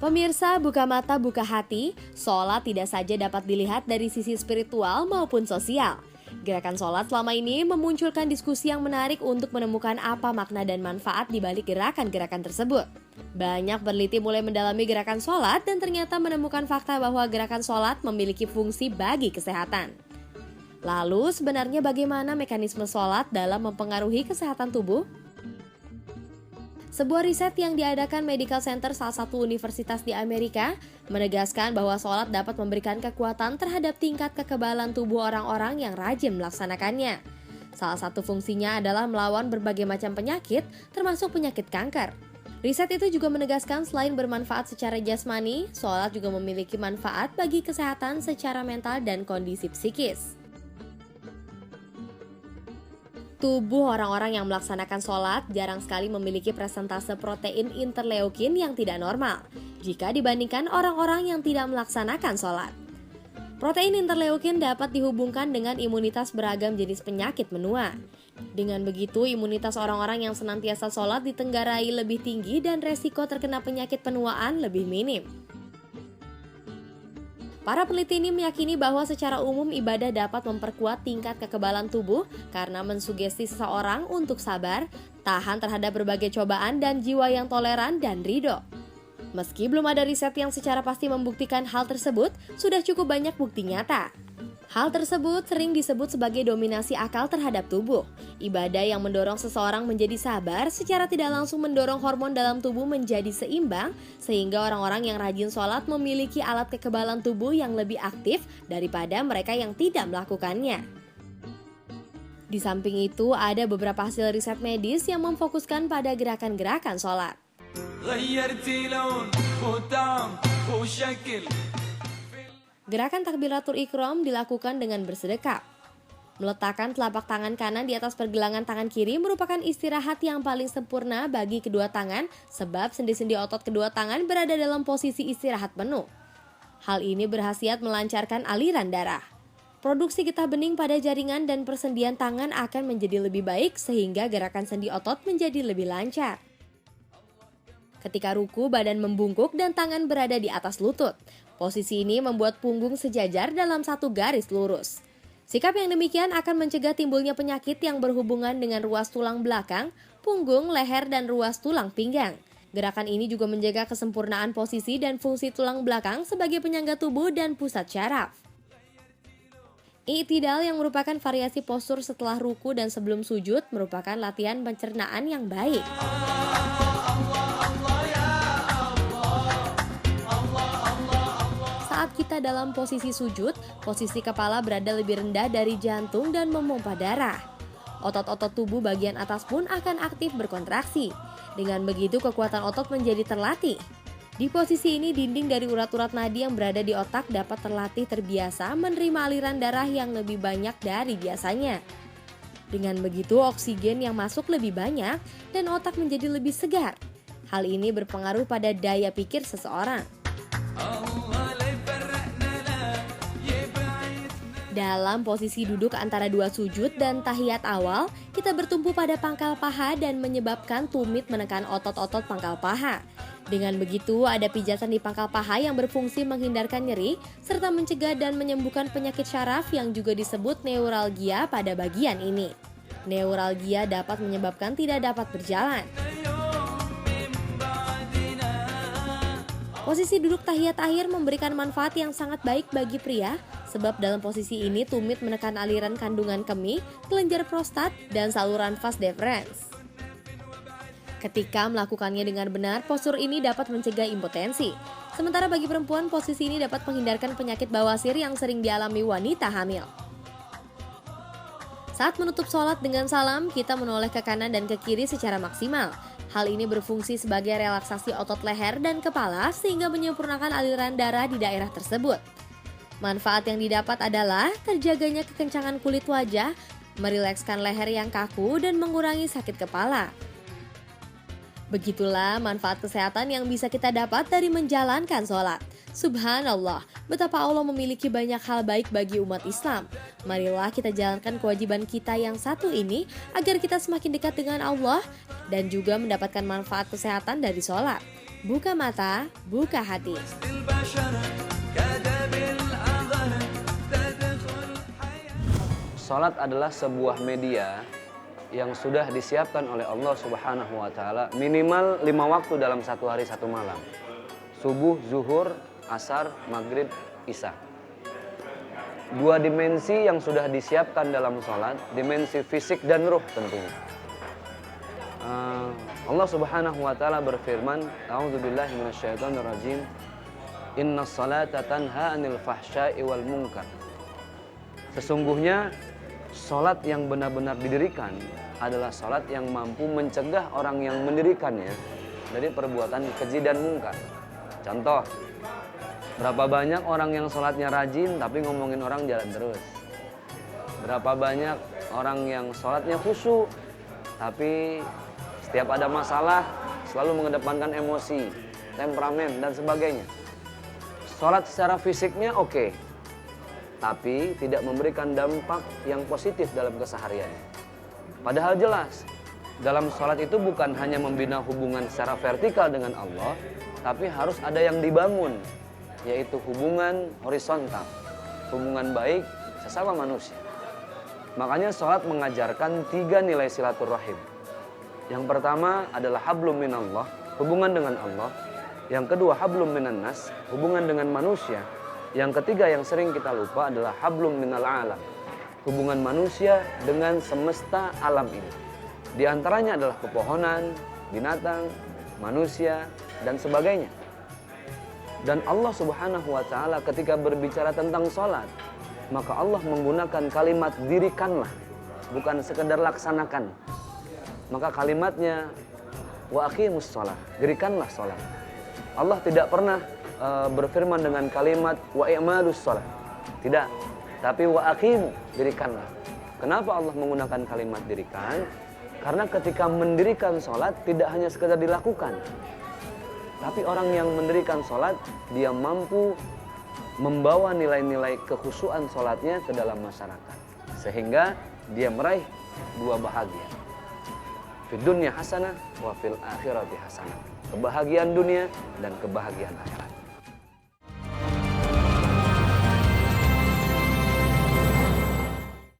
Pemirsa, buka mata, buka hati, sholat tidak saja dapat dilihat dari sisi spiritual maupun sosial. Gerakan sholat selama ini memunculkan diskusi yang menarik untuk menemukan apa makna dan manfaat di balik gerakan-gerakan tersebut. Banyak peneliti mulai mendalami gerakan sholat dan ternyata menemukan fakta bahwa gerakan sholat memiliki fungsi bagi kesehatan. Lalu, sebenarnya bagaimana mekanisme sholat dalam mempengaruhi kesehatan tubuh? Sebuah riset yang diadakan Medical Center salah satu universitas di Amerika menegaskan bahwa sholat dapat memberikan kekuatan terhadap tingkat kekebalan tubuh orang-orang yang rajin melaksanakannya. Salah satu fungsinya adalah melawan berbagai macam penyakit, termasuk penyakit kanker. Riset itu juga menegaskan selain bermanfaat secara jasmani, sholat juga memiliki manfaat bagi kesehatan secara mental dan kondisi psikis. Tubuh orang-orang yang melaksanakan sholat jarang sekali memiliki presentase protein interleukin yang tidak normal jika dibandingkan orang-orang yang tidak melaksanakan sholat. Protein interleukin dapat dihubungkan dengan imunitas beragam jenis penyakit menua. Dengan begitu, imunitas orang-orang yang senantiasa sholat ditenggarai lebih tinggi dan resiko terkena penyakit penuaan lebih minim. Para peneliti ini meyakini bahwa secara umum ibadah dapat memperkuat tingkat kekebalan tubuh karena mensugesti seseorang untuk sabar, tahan terhadap berbagai cobaan dan jiwa yang toleran dan ridho. Meski belum ada riset yang secara pasti membuktikan hal tersebut, sudah cukup banyak bukti nyata. Hal tersebut sering disebut sebagai dominasi akal terhadap tubuh. Ibadah yang mendorong seseorang menjadi sabar secara tidak langsung mendorong hormon dalam tubuh menjadi seimbang, sehingga orang-orang yang rajin sholat memiliki alat kekebalan tubuh yang lebih aktif daripada mereka yang tidak melakukannya. Di samping itu, ada beberapa hasil riset medis yang memfokuskan pada gerakan-gerakan sholat. Gerakan takbiratul ihram dilakukan dengan bersedekap. Meletakkan telapak tangan kanan di atas pergelangan tangan kiri merupakan istirahat yang paling sempurna bagi kedua tangan sebab sendi-sendi otot kedua tangan berada dalam posisi istirahat penuh. Hal ini berkhasiat melancarkan aliran darah. Produksi getah bening pada jaringan dan persendian tangan akan menjadi lebih baik sehingga gerakan sendi otot menjadi lebih lancar. Ketika ruku, badan membungkuk dan tangan berada di atas lutut. Posisi ini membuat punggung sejajar dalam satu garis lurus. Sikap yang demikian akan mencegah timbulnya penyakit yang berhubungan dengan ruas tulang belakang, punggung, leher, dan ruas tulang pinggang. Gerakan ini juga menjaga kesempurnaan posisi dan fungsi tulang belakang sebagai penyangga tubuh dan pusat syaraf. I'tidal yang merupakan variasi postur setelah ruku dan sebelum sujud merupakan latihan pencernaan yang baik. Saat kita dalam posisi sujud, posisi kepala berada lebih rendah dari jantung dan memompa darah. Otot-otot tubuh bagian atas pun akan aktif berkontraksi. Dengan begitu kekuatan otot menjadi terlatih. Di posisi ini dinding dari urat-urat nadi yang berada di otak dapat terlatih terbiasa menerima aliran darah yang lebih banyak dari biasanya. Dengan begitu oksigen yang masuk lebih banyak dan otak menjadi lebih segar. Hal ini berpengaruh pada daya pikir seseorang. Dalam posisi duduk antara dua sujud dan tahiyat awal, kita bertumpu pada pangkal paha dan menyebabkan tumit menekan otot-otot pangkal paha. Dengan begitu, ada pijatan di pangkal paha yang berfungsi menghindarkan nyeri, serta mencegah dan menyembuhkan penyakit syaraf yang juga disebut neuralgia pada bagian ini. Neuralgia dapat menyebabkan tidak dapat berjalan. Posisi duduk tahiyat akhir memberikan manfaat yang sangat baik bagi pria, sebab dalam posisi ini tumit menekan aliran kandungan kemih, kelenjar prostat, dan saluran vas deferens. Ketika melakukannya dengan benar, postur ini dapat mencegah impotensi. Sementara bagi perempuan, posisi ini dapat menghindarkan penyakit bawasir yang sering dialami wanita hamil. Saat menutup sholat dengan salam, kita menoleh ke kanan dan ke kiri secara maksimal. Hal ini berfungsi sebagai relaksasi otot leher dan kepala sehingga menyempurnakan aliran darah di daerah tersebut. Manfaat yang didapat adalah terjaganya kekencangan kulit wajah, merilekskan leher yang kaku, dan mengurangi sakit kepala. Begitulah manfaat kesehatan yang bisa kita dapat dari menjalankan sholat. Subhanallah, betapa Allah memiliki banyak hal baik bagi umat Islam. Marilah kita jalankan kewajiban kita yang satu ini agar kita semakin dekat dengan Allah dan juga mendapatkan manfaat kesehatan dari sholat. buka mata, buka hati. Salat adalah sebuah media yang sudah disiapkan oleh Allah Subhanahu wa Ta'ala minimal 5 waktu dalam satu hari satu malam. Subuh, zuhur, asar, maghrib, isya. 2 dimensi yang sudah disiapkan dalam salat, dimensi fisik dan ruh tentunya. Allah Subhanahu wa Ta'ala berfirman, A'udzubillahi minasyaitonirrajim. Innas salata tanha 'anil fahsya'i wal munkar. Sesungguhnya salat yang benar-benar didirikan adalah salat yang mampu mencegah orang yang mendirikannya dari perbuatan keji dan mungkar. Contoh, berapa banyak orang yang salatnya rajin tapi ngomongin orang jalan terus. Berapa banyak orang yang salatnya khusyuk tapi setiap ada masalah selalu mengedepankan emosi, temperamen dan sebagainya. Salat secara fisiknya oke, tapi tidak memberikan dampak yang positif dalam kesehariannya. Padahal jelas, dalam salat itu bukan hanya membina hubungan secara vertikal dengan Allah, tapi harus ada yang dibangun, yaitu hubungan horizontal, hubungan baik sesama manusia. Makanya salat mengajarkan 3 nilai silaturahim. Yang pertama adalah hablum minallah, hubungan dengan Allah. Yang kedua hablum minan nas, hubungan dengan manusia. Yang ketiga yang sering kita lupa adalah hablum minal alam, hubungan manusia dengan semesta alam ini. Di antaranya adalah pepohonan, binatang, manusia, dan sebagainya. Dan Allah Subhanahu wa Ta'ala ketika berbicara tentang salat, maka Allah menggunakan kalimat dirikanlah, bukan sekedar laksanakan. Maka kalimatnya wa aqimus shalah, dirikanlah salat. Allah tidak pernah berfirman dengan kalimat wa i'malus shalah. Tidak, tapi wa aqimu, dirikanlah. Kenapa Allah menggunakan kalimat dirikan? Karena ketika mendirikan salat tidak hanya sekedar dilakukan, tapi orang yang mendirikan salat dia mampu membawa nilai-nilai kekhusyuan salatnya ke dalam masyarakat, sehingga dia meraih 2 bahagia. Fid dunya hasanah wa fil akhirati hasanah. Kebahagiaan dunia dan kebahagiaan akhirat.